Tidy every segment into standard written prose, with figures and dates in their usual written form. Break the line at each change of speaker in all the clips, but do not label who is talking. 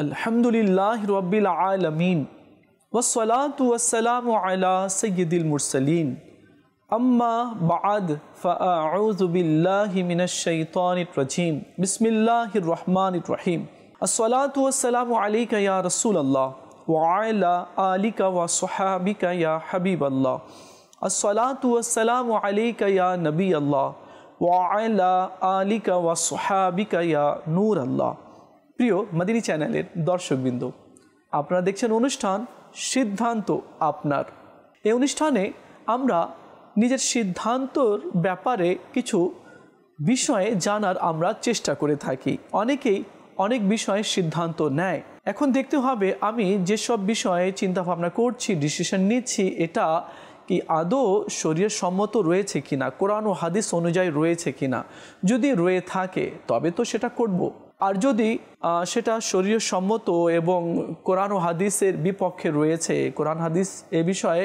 अल्हम्दुलिल्लाहि रब्बिल आलमीन वस्सलातु वस्सलामु अला सय्यिदिल मुरसलीन अम्मा बअद फ़अऊज़ु बिल्लाहि मिनश शैतानिर रजीम बिस्मिल्लाहिर रहमानिर रहीम अस्सलातु वस्सलामु अलैका या रसूलल्लाह व अला आलिका व स्वहाबिका या हबीबल्लाह अस्सलातु वस्सलामु अलैका या नबी अल्लाह व अला आलिका व स्वहाबिका या नूर अल्लाह। প্রিয় মাদিনী চ্যানেলের দর্শকবৃন্দ, আপনারা দেখছেন অনুষ্ঠান সিদ্ধান্ত আপনার। এই অনুষ্ঠানে আমরা নিজের সিদ্ধান্তর ব্যাপারে কিছু বিষয়ে জানার আমরা চেষ্টা করে থাকি। অনেকেই অনেক বিষয়ে সিদ্ধান্ত নেয়। এখন দেখতে হবে আমি যেসব বিষয়ে চিন্তা ভাবনা করছি, ডিসিশন নিচ্ছি, এটা কি আদৌ শরীয়ত সম্মত রয়েছে কিনা, কোরআন ও হাদিস অনুযায়ী রয়েছে কিনা। যদি রয়ে থাকে তবে তো সেটা করব, আর যদি সেটা শরীয়ত সম্মত এবং কোরআন ও হাদিসের বিপক্ষে রয়েছে, কোরআন হাদিস এ বিষয়ে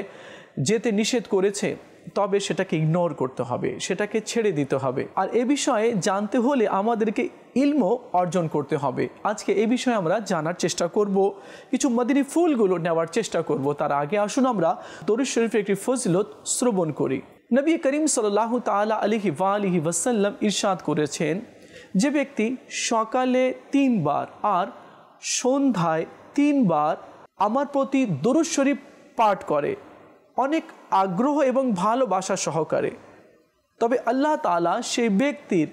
যেতে নিষেধ করেছে, তবে সেটাকে ইগনোর করতে হবে, সেটাকে ছেড়ে দিতে হবে। আর এ বিষয়ে জানতে হলে আমাদেরকে ইলম অর্জন করতে হবে। আজকে এই বিষয়ে আমরা জানার চেষ্টা করব, কিছু মদিনী ফুলগুলো নেওয়ার চেষ্টা করব। তার আগে আসুন আমরা দরুদ শরীফের একটি ফজিলত শ্রবণ করি। নবী করিম সাল্লাল্লাহু তাআলা আলাইহি ওয়া আলিহি ওয়াসাল্লাম ইরশাদ করেছেন, যে ব্যক্তি সকালে 3 বার আর সন্ধ্যায় 3 বার আমার প্রতি দরুদ শরীফ পাঠ করে অনেক আগ্রহ এবং ভালোবাসা সহকারে, তবে আল্লাহ তাআলা সেই ব্যক্তির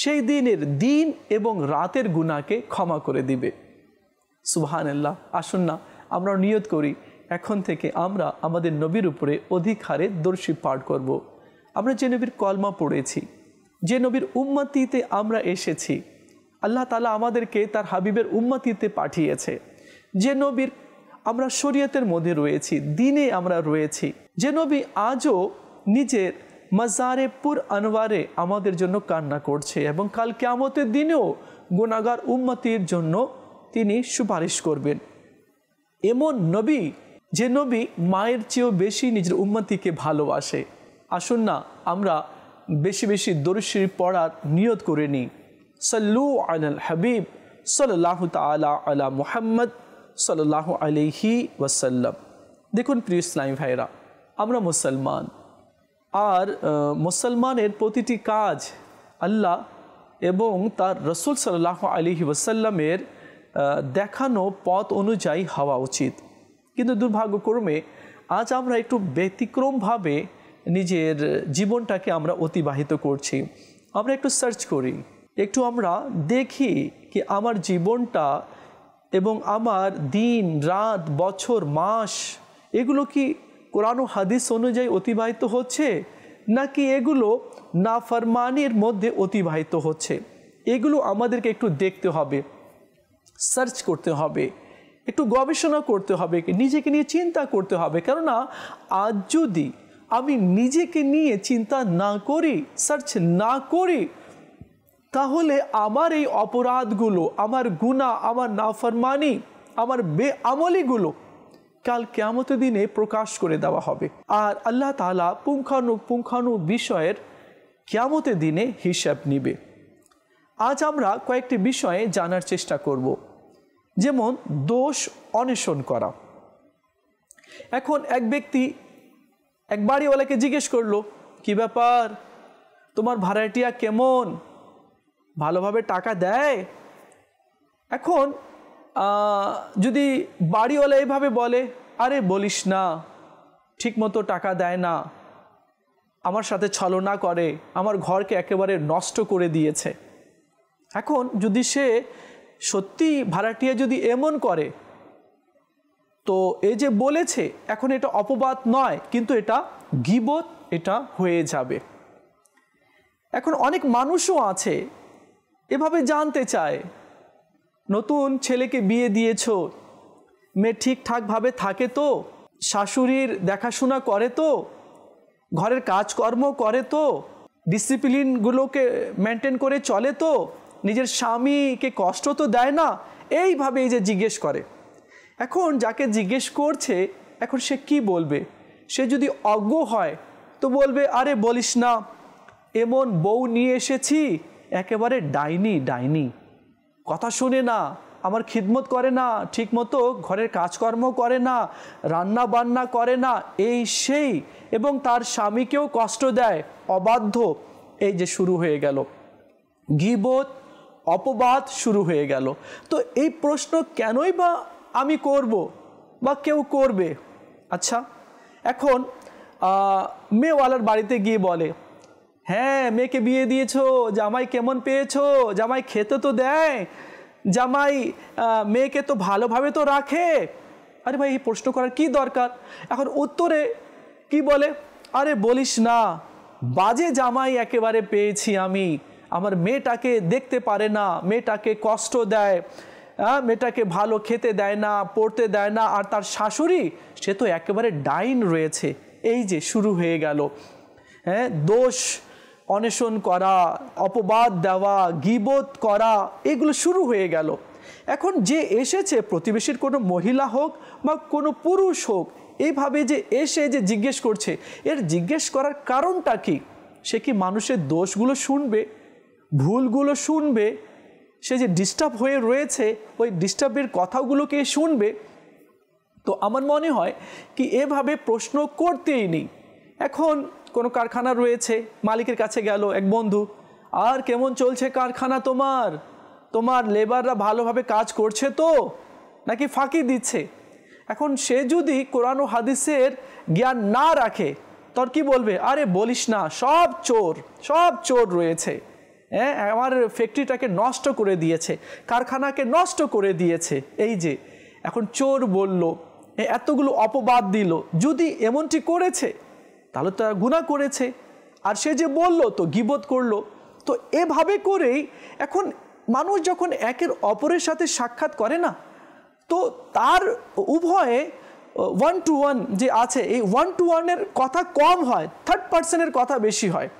সেই দিনের দিন এবং রাতের গুনাহকে ক্ষমা করে দিবে। সুবহানাল্লাহ। আসুন না আমরা নিয়ত করি, এখন থেকে আমরা আমাদের নবীর উপরে অধিক হারে দরুদ শরীফ পাঠ করব। আমরা যে নবীর কলমা পড়েছি, যে নবীর উম্মতিতে আমরা এসেছি, আল্লাহ তাআলা আমাদেরকে তার হাবিবের উম্মতিতে পাঠিয়েছে, যে নবীর আমরা শরীয়তের মধ্যে রয়েছি, দিনে আমরা রয়েছি, যে নবী আজও নিজের মাজারে পুর আনওয়ারে আমাদের জন্য কান্না করছে এবং কাল কিয়ামতের দিনেও গুনাহগার উম্মতির জন্য তিনি সুপারিশ করবেন। এমন নবী, যে নবী মায়ের চেয়েও বেশি নিজের উম্মতিকে ভালোবাসে। আসুন না আমরা বেশি বেশি দরুদ শরীফ পড়ার নিয়ত করে নিই। সাল্লু আলাল হাবিব সাল্লাল্লাহু তাআলা আলা মুহাম্মদ সাল্লাল্লাহু আলাইহি ওয়াসাল্লাম। দেখুন প্রিয় ইসলামী ভাইরা, আমরা মুসলমান, আর মুসলমানের প্রতিটি কাজ আল্লাহ এবং তার রসুল সাল্লাল্লাহু আলাইহি ওয়াসাল্লামের দেখানো পথ অনুযায়ী হওয়া উচিত। কিন্তু দুর্ভাগ্যক্রমে আজ আমরা একটু ব্যতিক্রমভাবে নিজের জীবনটাকে আমরা অতিবাহিত করছি। আমরা একটু সার্চ করি, একটু আমরা দেখি কি আমার জীবনটা এবং আমার দিন রাত বছর মাস এগুলো কি কোরআন ও হাদিস অনুযায়ী অতিবাহিত হচ্ছে, নাকি এগুলো নাফরমানির মধ্যে অতিবাহিত হচ্ছে। এগুলো আমাদেরকে একটু দেখতে হবে, সার্চ করতে হবে, একটু গবেষণা করতে হবে, নিজেকে নিয়ে চিন্তা করতে হবে। কেননা আজ যদি আমি নিজেকে নিয়ে চিন্তা না করি, সার্চ না করি, তাহলে আমার এই অপরাধগুলো, আমার গুনাহ, আমার নাফরমানি, আমার বেআমলিগুলো কাল কিয়ামতের দিনে প্রকাশ করে দেওয়া হবে। আর আল্লাহ তাআলা পুঙ্খানু বিষয়ের কিয়ামতের দিনে হিসাব নিবে। আজ আমরা কয়েকটি বিষয়ে জানার চেষ্টা করব, যেমন দোষ অন্বেষণ করা। এখন এক ব্যক্তি এক বাড়িওয়ালাকে জিজ্ঞেস করলো, কি ব্যাপার, তোমার ভাড়াটিয়া কেমন, ভালোভাবে টাকা দেয়? এখন যদি বাড়িওয়ালা এভাবে বলে, আরে বলিস না, ঠিক মতো টাকা দেয় না, আমার সাথে ছলনা করে, আমার ঘরকে একেবারে নষ্ট করে দিয়েছে। এখন যদি সে সত্যি ভাড়াটিয়া যদি এমন করে, তো এই যে বলেছে, এখন এটা অপবাদ নয়, কিন্তু এটা গীবত, এটা হয়ে যাবে। এখন অনেক মানুষও আছে এভাবে জানতে চায়, নতুন ছেলেকে বিয়ে দিয়েছো, মেয়ে ঠিকঠাকভাবে থাকে তো, শাশুড়ির দেখাশোনা করে তো, ঘরের কাজকর্ম করে তো, ডিসিপ্লিনগুলোকে মেনটেন করে চলে তো, নিজের স্বামীকে কষ্ট তো দেয় না, এইভাবে এই যে জিজ্ঞেস করে। এখন যাকে জিজ্ঞেস করছে, এখন সে কি বলবে? সে যদি অজ্ঞ হয় তো বলবে, আরে বলিস না, এমন বউ নিয়ে এসেছি, একেবারে ডাইনি, কথা শোনে না, আমার খিদমত করে না, ঠিকমতো ঘরের কাজকর্ম করে না, রান্না বান্না করে না, এই সেই, এবং তার স্বামীকেও কষ্ট দেয়, অবাধ্য, এই যে শুরু হয়ে গেল গীবত, অপবাদ শুরু হয়ে গেল। তো এই প্রশ্ন কেনই বা আমি করব বা কেউ করবে? আচ্ছা, এখন মেয়েওয়ালার বাড়িতে গিয়ে বলে, হ্যাঁ মেয়েকে বিয়ে দিয়েছো, জামাই কেমন পেয়েছো, জামাই খেতে তো দেয়, জামাই মেয়েকে তো ভালোভাবে তো রাখে। আরে ভাই, এই প্রশ্ন করার কি দরকার? এখন উত্তরে কি বলে, আরে বলিস না, বাজে জামাই একেবারে পেয়েছি আমি, আমার মেয়েটাকে দেখতে পারে না, মেয়েটাকে কষ্ট দেয়, মেয়েটাকে ভালো খেতে দেয় না, পড়তে দেয় না, আর তার শাশুড়ি সে তো একেবারে ডাইন রয়েছে। এই যে শুরু হয়ে গেল, হ্যাঁ, দোষ অন্বেষণ করা, অপবাদ দেওয়া, গীবত করা, এগুলো শুরু হয়ে গেল। এখন যে এসেছে, প্রতিবেশীর কোনো মহিলা হোক বা কোনো পুরুষ হোক, এইভাবে যে এসে যে জিজ্ঞেস করছে, এর জিজ্ঞেস করার কারণটা কি? সে কি মানুষের দোষগুলো শুনবে, ভুলগুলো শুনবে? সে যে ডিস্টার্ব হয়ে রয়েছে, ওই ডিস্টার্বের কথাগুলোকে শুনবে? তো আমার মনে হয় কি এভাবে প্রশ্ন করতেই নেই। এখন কোনো কারখানা রয়েছে, মালিকের কাছে গেল এক বন্ধু, আর কেমন চলছে কারখানা তোমার, তোমার লেবাররা ভালোভাবে কাজ করছে তো, নাকি ফাঁকি দিচ্ছে? এখন সে যদি কোরআন ও হাদিসের জ্ঞান না রাখে, তোর কি বলবে, আরে বলিস না, সব চোর রয়েছে, হ্যাঁ, আমার ফ্যাক্টরিটাকে নষ্ট করে দিয়েছে, কারখানাকে নষ্ট করে দিয়েছে। এই যে এখন চোর বলল, এতগুলো অপবাদ দিল, যদি এমনটি করেছে তাহলে তো গুনাহ করেছে, আর সে যে বলল তো গীবত করলো। তো এভাবে করেই এখন মানুষ যখন একের অপরের সাথে সাক্ষাৎ করে না, তো তার উভয়ে 1 to 1 যে আছে, এই 1 to 1-এর কথা কম হয়, থার্ড পার্সনের কথা বেশি হয়।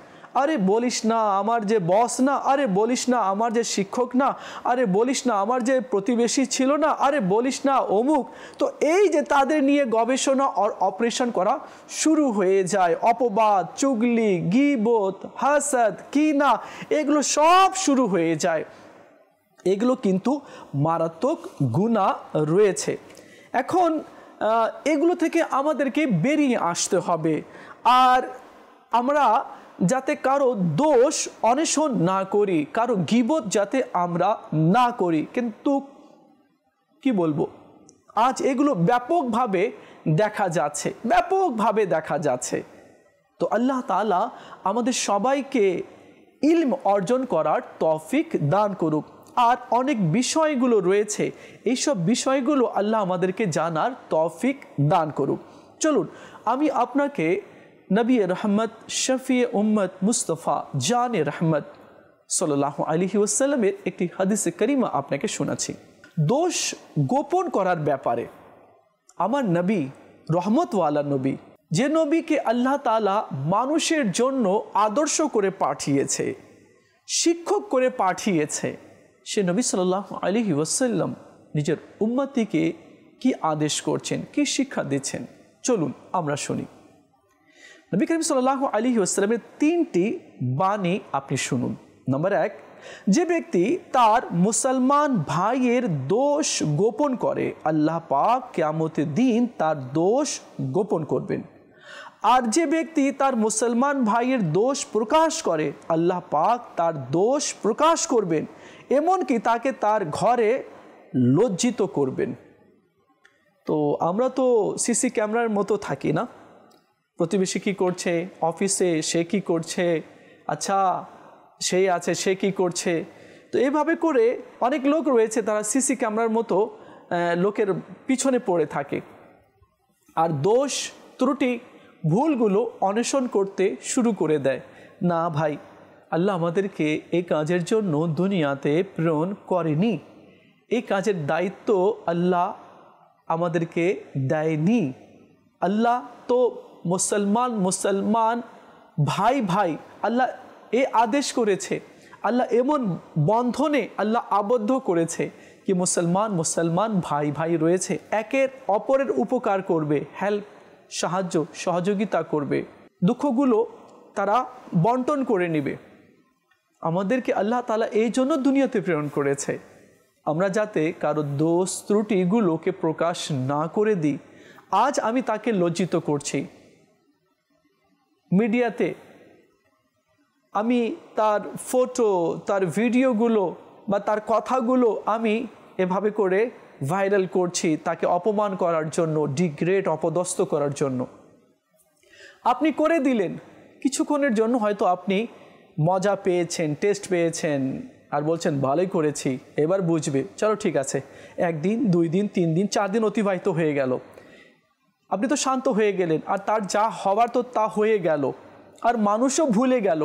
আরে বলিস না, আমার যে বস না, আরে বলিস না, আমার যে শিক্ষক না, আরে বলিস না, আমার যে প্রতিবেশী ছিল না, আরে বলিস না অমুক। তো এই যে তাদের নিয়ে গবেষণা আর অপারেশন করা শুরু হয়ে যায়, অপবাদ, চুগলি, গীবত, হাসাদ, কিনা, এগুলো সব শুরু হয়ে যায়। এগুলো কিন্তু মারাত্মক গুনাহ রয়েছে। এখন এগুলো থেকে আমাদেরকে বেরিয়ে আসতে হবে, আর আমরা যাতে কারো দোষ অন্বেষণ না করি, কারো গীবত যাতে আমরা না করি। কিন্তু কি বলবো, আজ এগুলো ব্যাপকভাবে দেখা যাচ্ছে। তো আল্লাহ তাআলা আমাদের সবাইকে ইলম অর্জন করার তৌফিক দান করুক। আর অনেক বিষয়গুলো রয়েছে, এইসব বিষয়গুলো আল্লাহ আমাদেরকে জানার তৌফিক দান করুক। চলুন আমি আপনাকে নবী রহমত, শফিয়ে উম্মত, মুস্তফা জানে রহমত সাল্লাল্লাহু আলাইহি ওয়াসাল্লামের একটি হাদিসে করিমা আপনাকে শোনাচ্ছি। দোষ গোপন করার ব্যাপারে আমার নবী, রহমতওয়ালা নবী, যে নবীকে আল্লাহ তাআলা মানুষের জন্য আদর্শ করে পাঠিয়েছে, শিক্ষক করে পাঠিয়েছে, সে নবী সাল্লাল্লাহু আলাইহি ওয়াসাল্লাম নিজের উম্মতিকে কি আদেশ করছেন, কি শিক্ষা দিচ্ছেন, চলুন আমরা শুনি। নবী করিম সাল্লাল্লাহু আলাইহি ওয়াসাল্লামের 3টি বাণী আপনি শুনুন। নম্বর 1, যে ব্যক্তি তার মুসলমান ভাইয়ের দোষ গোপন করে, আল্লাহ পাক কিয়ামতের দিন তার দোষ গোপন করবেন। আর যে ব্যক্তি তার মুসলমান ভাইয়ের দোষ প্রকাশ করে, আল্লাহ পাক তার দোষ প্রকাশ করবেন, এমনকি তাকে তার ঘরে লজ্জিত করবেন। তো আমরা তো সিসি ক্যামেরার মতো থাকি না, প্রতিবেশী কী করছে, অফিসে সে কী করছে, আচ্ছা সেই আছে সে কী করছে। তো এইভাবে করে অনেক লোক রয়েছে, তারা সিসি ক্যামেরার মতো লোকের পিছনে পড়ে থাকে, আর দোষ ত্রুটি ভুলগুলো অন্বেষণ করতে শুরু করে দেয়। না ভাই, আল্লাহ আমাদেরকে এই কাজের জন্য দুনিয়াতে প্রেরণ করেনি, এই কাজের দায়িত্ব আল্লাহ আমাদেরকে দেয়নি। আল্লাহ তো মুসলমান ভাই ভাই আল্লাহ এ আদেশ করেছে, আল্লাহ এমন বন্ধনে আল্লাহ আবদ্ধ করেছে কি মুসলমান ভাই ভাই রয়েছে, একের অপরের উপকার করবে, হেল্প, সাহায্য সহযোগিতা করবে, দুঃখগুলো তারা বন্টন করে নেবে। আমাদেরকে আল্লাহ তাআলা এই জন্য দুনিয়াতে প্রেরণ করেছে। আমরা যাতে কারো দোষ ত্রুটিগুলোকে প্রকাশ না করে দিই। আজ আমি তাকে লজ্জিত করছি মিডিয়াতে, আমি তার ফটো, তার ভিডিওগুলো বা তার কথাগুলো আমি এভাবে করে ভাইরাল করছি তাকে অপমান করার জন্য, ডিগ্রেড, অপদস্থ করার জন্য। আপনি করে দিলেন, কিছুক্ষণের জন্য হয়তো আপনি মজা পেয়েছেন, টেস্ট পেয়েছেন, আর বলছেন ভালোই করেছি, এবার বুঝবে, চলো ঠিক আছে। 1 দিন, 2 দিন, 3 দিন, 4 দিন অতিবাহিত হয়ে গেল, আপনি তো শান্ত হয়ে গেলেন, আর তার যা হওয়ার তো তা হয়ে গেল, আর মানুষও ভুলে গেল,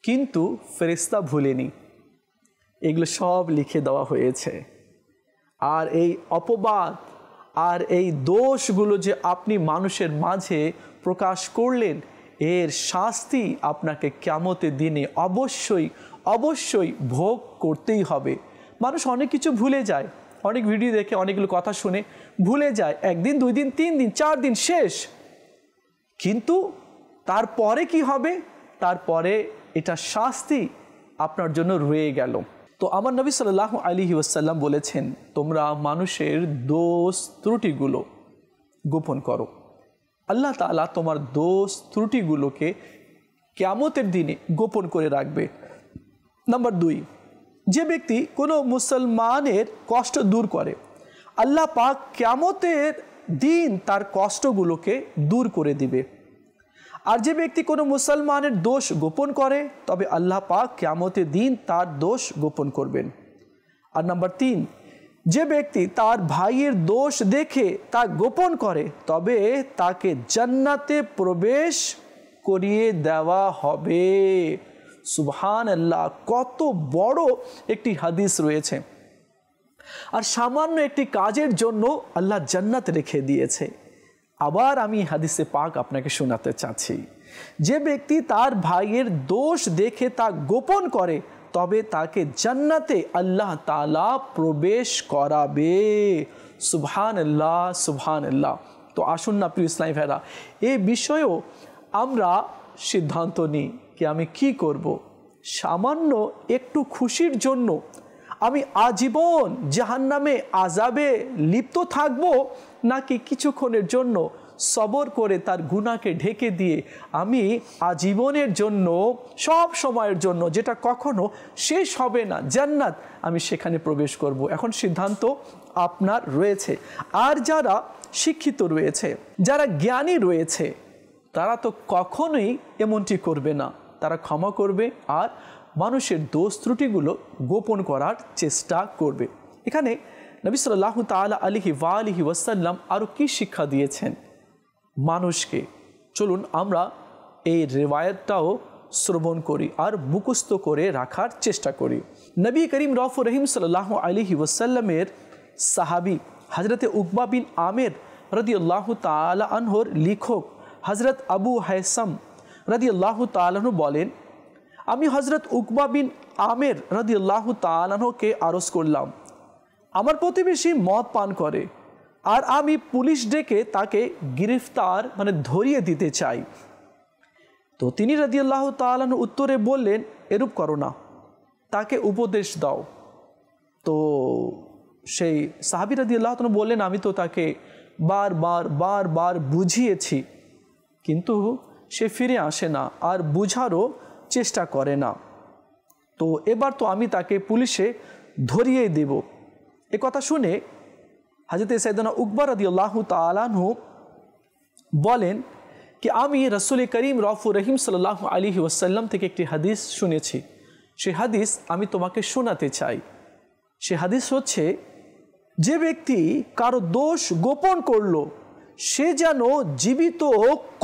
কিন্তু ফেরেশতা ভুলেনি। এগুলো সব লিখে দেওয়া হয়েছে। আর এই অপবাদ আর এই দোষগুলো যে আপনি মানুষের মাঝে প্রকাশ করলেন, এর শাস্তি আপনাকে কিয়ামতের দিনে অবশ্যই অবশ্যই ভোগ করতেই হবে। মানুষ অনেক কিছু ভুলে যায়, অনেক ভিডিও দেখে, অনেকগুলো কথা শুনে ভুলে যায়, 1 দিন, 2 দিন, 3 দিন, 4 দিন শেষ। কিন্তু তারপরে কি হবে? তারপরে এটা শাস্তি আপনার জন্য রয়ে গেল। তো আমার নবী সাল্লাল্লাহু আলাইহি ওয়াসাল্লাম বলেছেন, তোমরা মানুষের দোষ ত্রুটিগুলো গোপন করো, আল্লাহ তাআলা তোমার দোষ ত্রুটিগুলোকে কিয়ামতের দিনে গোপন করে রাখবে। নাম্বার 2, যে ব্যক্তি কোনো মুসলমানের কষ্ট দূর করে, আল্লাহ পাক কিয়ামতের দিন তার কষ্টগুলোকে দূর করে দিবে। আর যে ব্যক্তি কোনো মুসলমানের দোষ গোপন করে, তবে আল্লাহ পাক কিয়ামতের দিন তার দোষ গোপন করবেন। আর নাম্বার 3, যে ব্যক্তি তার ভাইয়ের দোষ দেখে তা গোপন করে, তবে তাকে জান্নাতে প্রবেশ করিয়ে দেওয়া হবে। সুবহানাল্লাহ, কত বড় একটি হাদিস রয়েছে। আর সামান্য একটি কাজের জন্য আল্লাহ জান্নাত রেখে দিয়েছে। আবার আমি হাদিসে পাক আপনাকে শোনাতে চাচ্ছি, যে ব্যক্তি তার ভাইয়ের দোষ দেখে তা গোপন করে, তবে তাকে জান্নাতে আল্লাহ তাআলা প্রবেশ করাবে। সুবহানাল্লাহ, সুবহানাল্লাহ। তো আসুন না প্রিয় ইসলামী ভাইরা, এই বিষয়েও আমরা সিদ্ধান্ত নিই কি আমি কি করব। সামান্য একটু খুশির জন্য আমি আজীবন জাহান্নামে আযাবে লিপ্ত থাকব, নাকি কিছুক্ষণের জন্য সবর করে তার গুনাহকে ঢেকে দিয়ে আমি আজীবনের জন্য, সব সময়ের জন্য, যেটা কখনো শেষ হবে না, জান্নাত, আমি সেখানে প্রবেশ করব। এখন সিদ্ধান্ত আপনার রয়েছে। আর যারা শিক্ষিত রয়েছে, যারা জ্ঞানী রয়েছে, তারা তো কখনোই এমনটি করবে না, তারা ক্ষমা করবে আর মানুষের দোষ ত্রুটিগুলো গোপন করার চেষ্টা করবে। এখানে নবী সাল্লাল্লাহু তাআলা আলাইহি ওয়াসাল্লাম আরও কি শিক্ষা দিয়েছেন মানুষকে, চলুন আমরা এই রিওয়ায়াতটাও শ্রবণ করি আর মুখস্থ করে রাখার চেষ্টা করি। নবী করিম রউফুর রহিম সাল্লাল্লাহু আলাইহি ওয়াসাল্লামের সাহাবী হযরতে উকবা বিন আমের রাদিয়াল্লাহু তাআলা আনহুর লিখক হযরত আবু হায়সাম রাদিয়াল্লাহু তাআলা আনহু বলেন, আমি হযরত উকবা বিন আমের রাদিয়াল্লাহু তাআলা আনহুকে আরজ করলাম, আমার প্রতিবেশী মদ পান করে আর আমি পুলিশ ডেকে তাকে গ্রেফতার ধরিয়ে দিতে চাই। তো তিনি রাদিয়াল্লাহু তাআলা আনহু উত্তরে বললেন, এরূপ করো না, তাকে উপদেশ দাও। তো সেই সাহাবী রাদিয়াল্লাহু তাআলা বললেন, আমি তো তাকে বারবার বুঝিয়েছি, কিন্তু সে ফিরে আসে না আর বুঝারও চেষ্টা করে না। তো এবার তো আমি তাকে পুলিশে ধরিয়ে দেব। এ কথা শুনে হযরত সাইয়েদনা উকবা রাদিয়াল্লাহু তাআলা আনহু বলেন कि আমি রাসূল করিম রউফুর রহিম সাল্লাল্লাহু আলাইহি ওয়াসাল্লাম থেকে একটি হাদিস শুনেছি, সেই হাদিস আমি তোমাকে শোনাতে চাই। সেই হাদিস হচ্ছে, যে ব্যক্তি কারো দোষ গোপন করলো, সে যেন জীবিত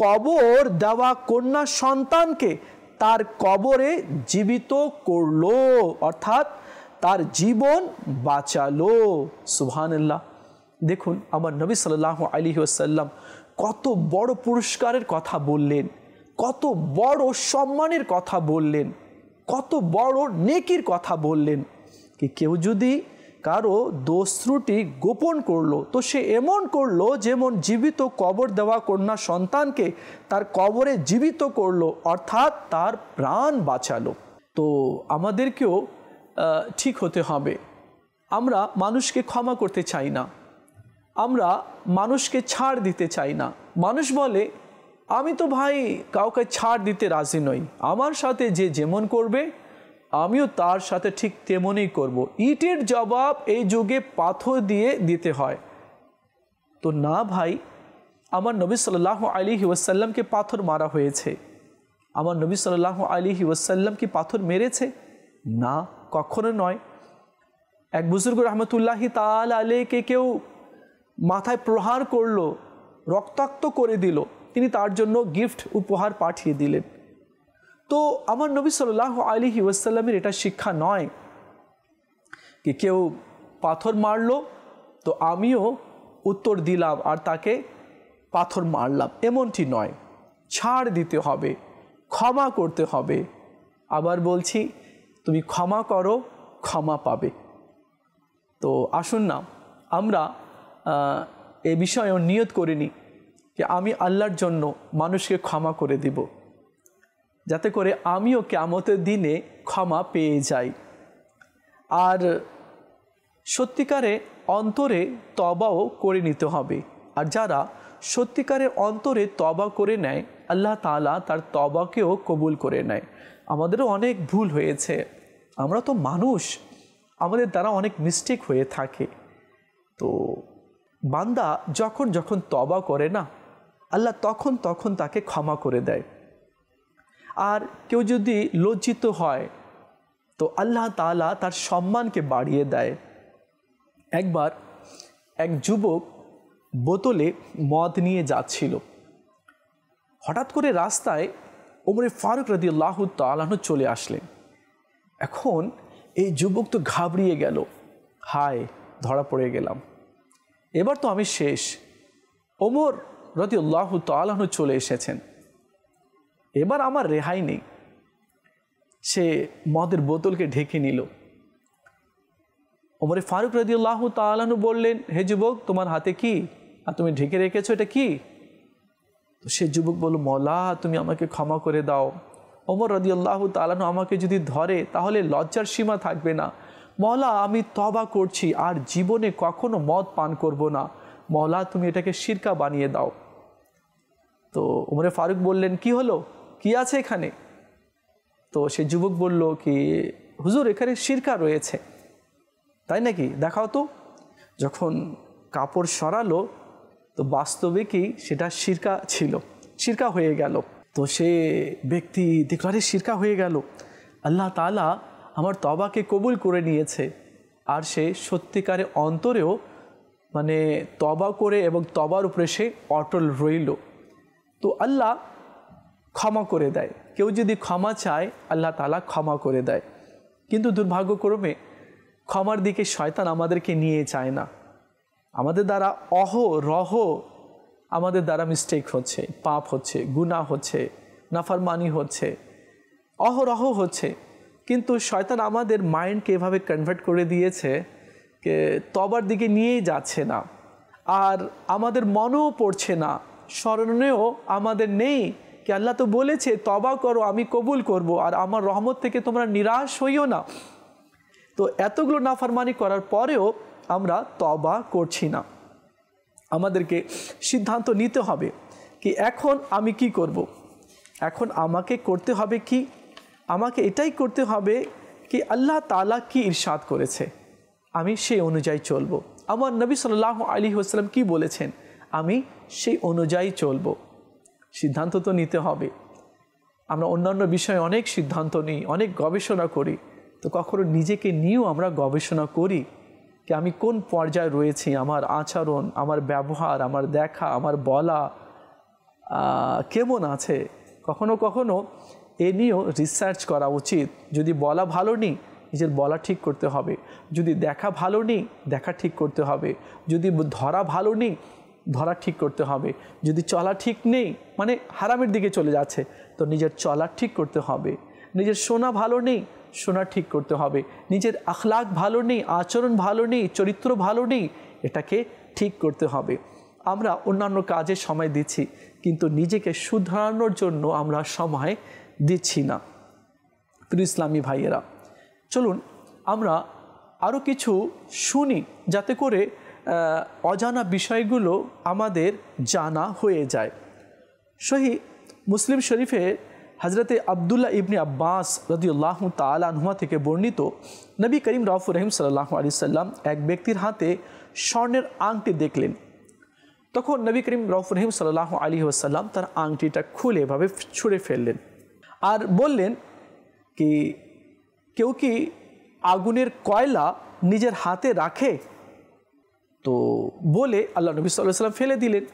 কবর দেওয়া কন্যা সন্তানকে তার কবরে জীবিত করলো, অর্থাৎ তার জীবন বাঁচালো। সুবহানাল্লাহ। দেখুন আমার নবী সাল্লাল্লাহু আলাইহি ওয়াসাল্লাম কত বড় পুরস্কারের কথা বললেন, কত বড় সম্মানের কথা বললেন, কত বড় নেকির কথা বললেন কি কেউ যদি কারো দোষ ত্রুটি গোপন করলো, তো সে এমন করলো যেমন জীবিত কবর দেওয়া কন্যা সন্তানকে তার কবরে জীবিত করলো, অর্থাৎ তার প্রাণ বাঁচালো। তো আমাদেরকেও ঠিক হতে হবে, আমরা মানুষকে ক্ষমা করতে চাই না, আমরা মানুষকে ছাড় দিতে চাই না। মানুষ বলে আমি তো ভাই কাউকে ছাড় দিতে রাজি নই, আমার সাথে যে যেমন করবে আমিও তার সাথে ঠিক তেমনই করব। ইটের জবাব এই যুগে পাথর দিয়ে দিতে হয়। তো না ভাই, আমার নবী সাল্লাল্লাহু আলাইহি ওয়াসাল্লামকে পাথর মারা হয়েছে। আমার নবী সাল্লাল্লাহু আলাইহি ওয়াসাল্লাম কি পাথর মেরেছে? না, কখনো নয়। এক বুজুর্গ রহমতুল্লাহি তাআলা আলাইহিকে কেউ মাথায় প্রহার করলো, রক্তাক্ত করে দিল, তিনি তার জন্য গিফট উপহার পাঠিয়ে দিলেন। তো আমার নবী সাল্লাল্লাহু আলাইহি ওয়াসাল্লামের এটা শিক্ষা নয় কি কেউ পাথর মারলো তো আমিও উত্তর দিলাম আর তাকে পাথর মারলাম, এমনটি নয়। ছাড় দিতে হবে, ক্ষমা করতে হবে। আবার বলছি, তুমি ক্ষমা করো, ক্ষমা পাবে। তো আসুন না আমরা এ বিষয়ে নিয়ত করে নিই যে আমি আল্লাহর জন্য মানুষকে ক্ষমা করে দিব, যাতে করে আমিও কিয়ামতের দিনে ক্ষমা পেয়ে যাই। আর সত্যিকারে অন্তরে তওবাও করে নিতে হবে। আর যারা সত্যিকারের অন্তরে তওবা করে নেয়, আল্লাহ তাআলা তার তওবাকেও কবুল করে নেয়। আমাদেরও অনেক ভুল হয়েছে, আমরা তো মানুষ, আমাদের দ্বারা অনেক মিস্টেক হয়ে থাকে। তো বান্দা যখন যখন তওবা করে না, আল্লাহ তখন তখন তাকে ক্ষমা করে দেয়। আর কেউ যদি লজ্জিত হয় তো আল্লাহ তাআলা তার সম্মানকে বাড়িয়ে দেয়। একবার এক যুবক বোতলে মদ নিয়ে যাচ্ছিল, হঠাৎ করে রাস্তায় ওমর ফারুক রাদিয়াল্লাহু তাআলা আনহু চলে আসলেন। এখন এই যুবক তো ঘাবড়িয়ে গেল, হায় ধরা পড়ে গেলাম, এবার তো আমি শেষ। ওমর রাদিয়াল্লাহু তাআলা আনহু চলে এসেছেন, এবার আমার রেহাই নেই। সে মদের বোতলকে ঢেকে নিল। ওমর ফারুক রাদিয়াল্লাহু তাআলা আনহু বললেন, হে যুবক, তোমার হাতে কি আর তুমি ঢেকে রেখেছো, এটা কি? তো সে যুবক বলল, মওলা তুমি আমাকে ক্ষমা করে দাও। ওমর রাদিয়াল্লাহু তাআলা আনহু আমাকে যদি ধরে তাহলে লজ্জার সীমা থাকবে না। মওলা আমি তওবা করছি, আর জীবনে কখনো মদ পান করব না। মওলা তুমি এটাকে শিরকা বানিয়ে দাও। তো ওমর ফারুক বললেন, কি হলো, কি আছে এখানে? তো সে যুবক বলল কি, হুজুর এখানে শিরকা রয়েছে। তাই নাকি, দেখাও তো। যখন কাপড় সরালো তো বাস্তবে কি সেটা শিরকা ছিল, শিরকা হয়ে গেল। তো সে ব্যক্তি দেখল, আরে শিরকা হয়ে গেল, আল্লাহ তাআলা আমার তওবাকে কবুল করে নিয়েছে। আর সে সত্যিকারে অন্তরেও মানে তওবা করে এবং তওবার উপরে সে অটল রইল। তো আল্লাহ ক্ষমা করে দেয়, কেউ যদি ক্ষমা চায় আল্লাহ তাআলা ক্ষমা করে দেয়। কিন্তু দুর্ভাগ্যক্রমে ক্ষমার দিকে শয়তান আমাদেরকে নিয়ে যায় না। আমাদের দ্বারা অহরহ আমাদের দ্বারা মিস্টেক হচ্ছে, পাপ হচ্ছে, গুনাহ হচ্ছে, নাফরমানি হচ্ছে, অহরহ হচ্ছে। কিন্তু শয়তান আমাদের মাইন্ডকে এভাবে কনভার্ট করে দিয়েছে যে তওবার দিকে নিয়েই যাচ্ছে না, আর আমাদের মনেও পড়ছে না, স্মরণেও আমাদের নেই কি আল্লাহ তো বলেছে তওবা করো আমি কবুল করব, আর আমার রহমত থেকে তোমরা নিরাশ হইও না। তো এতগুলো নাফরমানি করার পরেও আমরা তওবা করছি না। আমাদেরকে সিদ্ধান্ত নিতে হবে কি এখন আমি কি করব। এখন আমাকে করতে হবে কি, আমাকে এটাই করতে হবে কি আল্লাহ তাআলা কি ইরশাদ করেছে আমি সেই অনুযায়ী চলবো। আমার নবী সাল্লাল্লাহু আলাইহি ওয়াসাল্লাম কি বলেছেন আমি সেই অনুযায়ী চলবো। সিদ্ধান্ত তো নিতে হবে। আমরা অন্যান্য বিষয়ে অনেক সিদ্ধান্ত নিই, অনেক গবেষণা করি, তো কখনো নিজেকে নিয়েও আমরা গবেষণা করি কি আমি কোন পর্যায়ে রয়েছি, আমার আচরণ, আমার ব্যবহার, আমার দেখা, আমার বলা কেমন আছে। কখনো কখনো এ নিয়েও রিসার্চ করা উচিত। যদি বলা ভালো নেই নিজের বলা ঠিক করতে হবে, যদি দেখা ভালো নেই দেখা ঠিক করতে হবে, যদি ধরা ভালো নেই ধরা ঠিক করতে হবে, যদি চলা ঠিক নেই মানে হারামের দিকে চলে যাচ্ছে তো নিজের চলা ঠিক করতে হবে, নিজের শোনা ভালো নেই শোনা ঠিক করতে হবে, নিজের আখলাক ভালো নেই, আচরণ ভালো নেই, চরিত্র ভালো নেই, এটাকে ঠিক করতে হবে। আমরা অন্যান্য কাজে সময় দিচ্ছি কিন্তু নিজেকে শুধরানোর জন্য আমরা সময় দিচ্ছি না। প্রিয় ইসলামী ভাইয়েরা, চলুন আমরা আরও কিছু শুনি, যাতে করে অজানা বিষয়গুলো আমাদের জানা হয়ে যায়। সহিহ মুসলিম শরীফে হজরতে আবদুল্লাহ ইবনে আব্বাস রাদিয়াল্লাহু তাআলা আনহুমা থেকে বর্ণিত, নবী করিম রাউফুর রহিম সাল্লাল্লাহু আলাইহি সাল্লাম এক ব্যক্তির হাতে স্বর্ণের আংটি দেখলেন। তখন নবী করিম রাউফুর রহিম সাল্লাল্লাহু আলাইহি ওয়াসাল্লাম তার আংটিটা খুলে এভাবে ছুঁড়ে ফেললেন আর বললেন কি, কেউ কি আগুনের কয়লা নিজের হাতে রাখে? তো বলে আল্লাহ নবী সাল্লাল্লাহু আলাইহি ওয়াসাল্লাম ফেলে দিলেন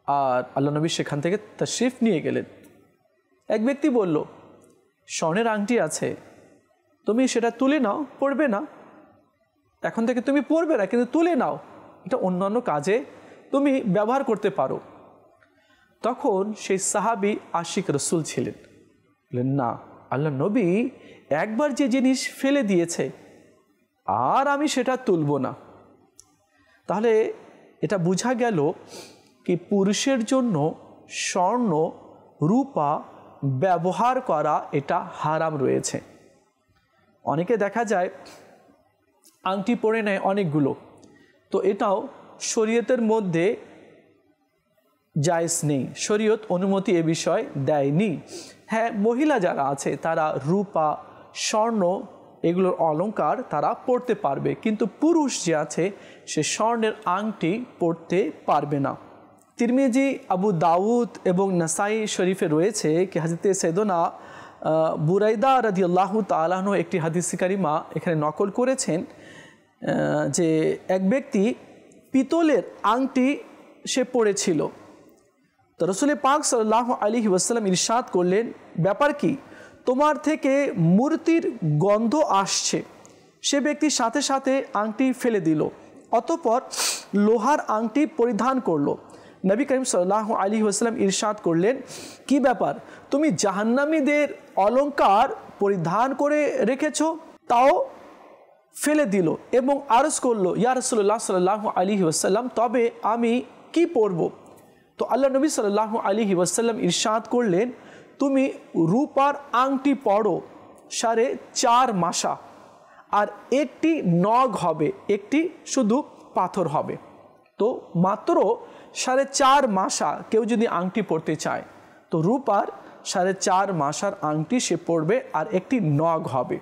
আর আল্লাহ নবী সেখান থেকে তাশরিফ নিয়ে গেলেন। এক ব্যক্তি বলল, স্বর্ণের আংটি আছে, তুমি সেটা তুলে নাও, পরবে না, এখন থেকে তুমি পরবে না, কিন্তু তুলে নাও, এটা অন্যান্য কাজে তুমি ব্যবহার করতে পারো। তখন সেই সাহাবী আশিক রসুল ছিলেন, বললেন না, আল্লাহ নবী একবার যে জিনিস ফেলে দিয়েছে আর আমি সেটা তুলব না। তাহলে এটা বোঝা গেল কি পুরুষের জন্য স্বর্ণ রূপা ব্যবহার করা এটা হারাম রয়েছে। অনেকে দেখা যায় আংটি পরে নেয় অনেকগুলো, তো এটাও শরীয়তের মধ্যে জায়েজ নেই, শরীয়ত অনুমতি এ বিষয় দেয়নি। হ্যাঁ, মহিলা যারা আছে তারা রূপা স্বর্ণ এগুলোর অলংকার তারা পরতে পারবে, কিন্তু পুরুষ যে আছে সে স্বর্ণের আংটি পরতে পারবে না। তিরমিজি, আবু দাউদ এবং নাসাই শরীফে রয়েছে কি হযরতে সাইয়েদনা বুরাইদা রাদিয়াল্লাহু তাআলা আনহু একটি হাদিস কারিমা এখানে নকল করেছেন যে এক ব্যক্তি পিতলের আংটি সে পরেছিল। তো রাসূল পাক সাল্লাল্লাহু আলাইহি ওয়াসাল্লাম ইরশাদ করলেন, ব্যাপার কি, তোমার থেকে মূর্তির গন্ধ আসছে। সে ব্যক্তি সাথে সাথে আংটি ফেলে দিল, অতঃপর লোহার আংটি পরিধান করলো। নবী করিম সাল্লাল্লাহু আলাইহি ওয়াসাল্লাম ইরশাদ করলেন, কি ব্যাপার, তুমি জাহান্নামীদের অলংকার পরিধান করে রেখেছো, তাও ফেলে দিল এবং আরজ করলো, ইয়া রাসূলুল্লাহ সাল্লাল্লাহু আলাইহি ওয়াসাল্লাম, তবে আমি কি পরব? তো আল্লাহ নবী সাল্লাল্লাহু আলাইহি ওয়াসাল্লাম ইরশাদ করলেন, তুমি রূপার আংটি পরো 4.5 মাসা, আর একটি নগ হবে, একটি শুধু পাথর হবে। তো মাত্র 4.5 মাসা কেউ যদি আংটি পরতে চায়, তো রূপার 4.5 মাসার আংটি সে পরবে আর একটি নগ হবে।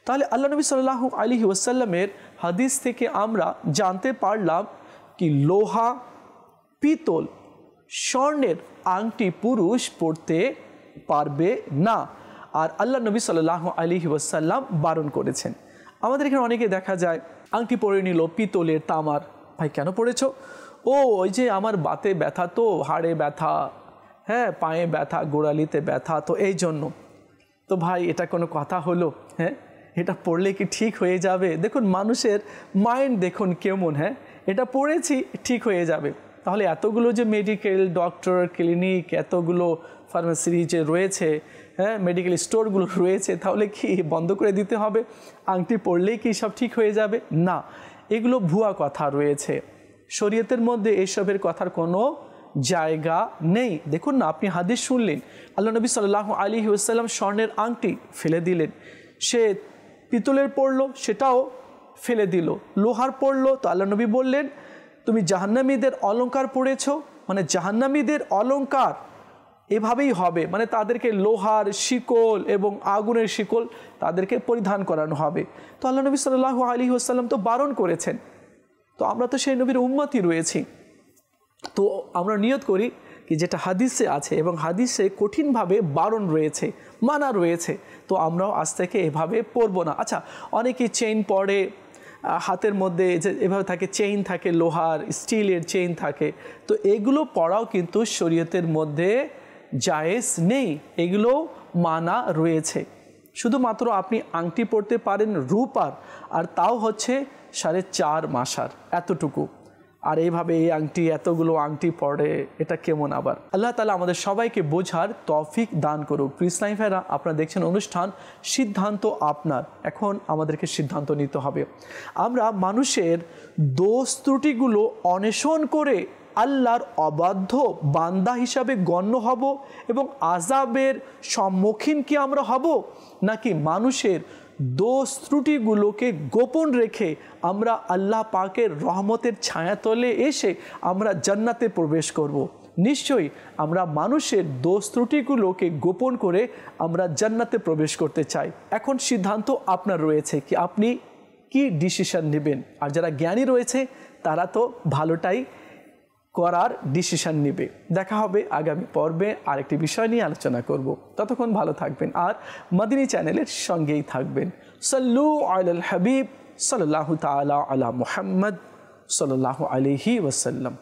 তাহলে আল্লাহ নবী সাল্লাল্লাহু আলাইহি ওয়াসাল্লামের হাদিস থেকে আমরা জানতে পারলাম কি লোহা, পিতল, স্বর্ণের আংটি পুরুষ পরতে পারবে না, আর আল্লাহ নবী সাল্লাল্লাহু আলাইহি ওয়াসাল্লাম বারণ করেছেন। আমাদের এখানে অনেকে দেখা যায় আংটি পরে নিল পিতলের, তামার। ভাই কেন পড়েছো? ও ওই যে আমার বাতে ব্যথা, তো হাড়ে ব্যথা, হ্যাঁ পায়ে ব্যথা, গোড়ালিতে ব্যথা, তো এই জন্য। তো ভাই এটা কোনো কথা হলো? হ্যাঁ, এটা পড়লে কি ঠিক হয়ে যাবে? দেখুন মানুষের মাইন্ড দেখুন কেমন, হ্যাঁ এটা পড়েছি ঠিক হয়ে যাবে। তাহলে এতগুলো যে মেডিকেল, ডক্টর, ক্লিনিক, এতগুলো ফার্মেসি যে রয়েছে, হ্যাঁ মেডিকেল স্টোরগুলো রয়েছে, তাহলে কি বন্ধ করে দিতে হবে? আংটি পড়লেই কি সব ঠিক হয়ে যাবে? না, এগুলো ভুয়া কথা রয়েছে। শরীয়তের মধ্যে এসবের কথার কোনো জায়গা নেই। দেখুন না, আপনি হাদিস শুনলেন, আল্লাহ নবী সাল্লাল্লাহু আলাইহি ওয়াসাল্লাম স্বর্ণের আংটি ফেলে দিলেন, সে পিতলের পড়লো সেটাও ফেলে দিল, লোহার পড়লো, তো আল্লাহ নবী বললেন তুমি জাহান্নামীদের অলংকার পড়েছো, মানে জাহান্নামীদের অলংকার এভাবেই হবে, মানে তাদেরকে লোহার শিকল এবং আগুনের শিকল তাদেরকে পরিধান করানো হবে। তো আল্লাহ নবী সাল্লাল্লাহু আলাইহি ওয়াসাল্লাম তো বারণ করেছেন, তো আমরা তো সেই নবীর উম্মতই রয়েছি। তো আমরা নিয়ত করি কি যেটা হাদিসে আছে এবং হাদিসে কঠিনভাবে বারণ রয়েছে, মানা রয়েছে, তো আমরাও আজ থেকে এভাবে পরবো না। আচ্ছা, অনেকেই চেইন পরে, হাতের মধ্যে যে এভাবে থাকে, চেইন থাকে, লোহার স্টিলের চেইন থাকে, তো এগুলো পরাও কিন্তু শরীয়তের মধ্যে জায়েজ নেই, এগুলো মানা রয়েছে। শুধুমাত্র আপনি আংটি পরতে পারেন রূপার, আর তাও হচ্ছে 4.5 মাসার, এতটুকু। আর এইভাবে এই আংটি, এতগুলো আংটি পরে, এটা কেমন আবার? আল্লাহ তাআলা আমাদের সবাইকে বোঝার তৌফিক দান করুক। প্রিয় ইসলামী ভাইরা, আপনারা দেখছেন অনুষ্ঠান সিদ্ধান্ত আপনার। এখন আমাদেরকে সিদ্ধান্ত নিতে হবে। আমরা মানুষের দোষ ত্রুটিগুলো অন্বেষণ করে আল্লাহর অবাধ্য বান্দা হিসাবে গণ্য হব এবং আযাবের সম্মুখীন কি আমরা হব, নাকি মানুষের দোষ ত্রুটিগুলোকে গোপন রেখে আমরা আল্লাহ পাকের রহমতের ছায়াতলে এসে আমরা জান্নাতে প্রবেশ করব। নিশ্চয়ই আমরা মানুষের দোষ ত্রুটিগুলোকে গোপন করে আমরা জান্নাতে প্রবেশ করতে চাই। এখন সিদ্ধান্ত আপনার রয়েছে কি আপনি কি ডিসিশন নেবেন। আর যারা জ্ঞানী রয়েছে তারা তো ভালোটাই করার ডিসিশন নেবে। দেখা হবে আগামী পর্বে আরেকটি বিষয় নিয়ে আলোচনা করব। ততক্ষণ ভালো থাকবেন আর মদিনী চ্যানেলের সঙ্গেই থাকবেন। সাল্লু আলাল হাবিব সাল্লাল্লাহু তাআলা আলা মুহাম্মদ সাল্লাল্লাহু আলাইহি ওয়াসাল্লাম।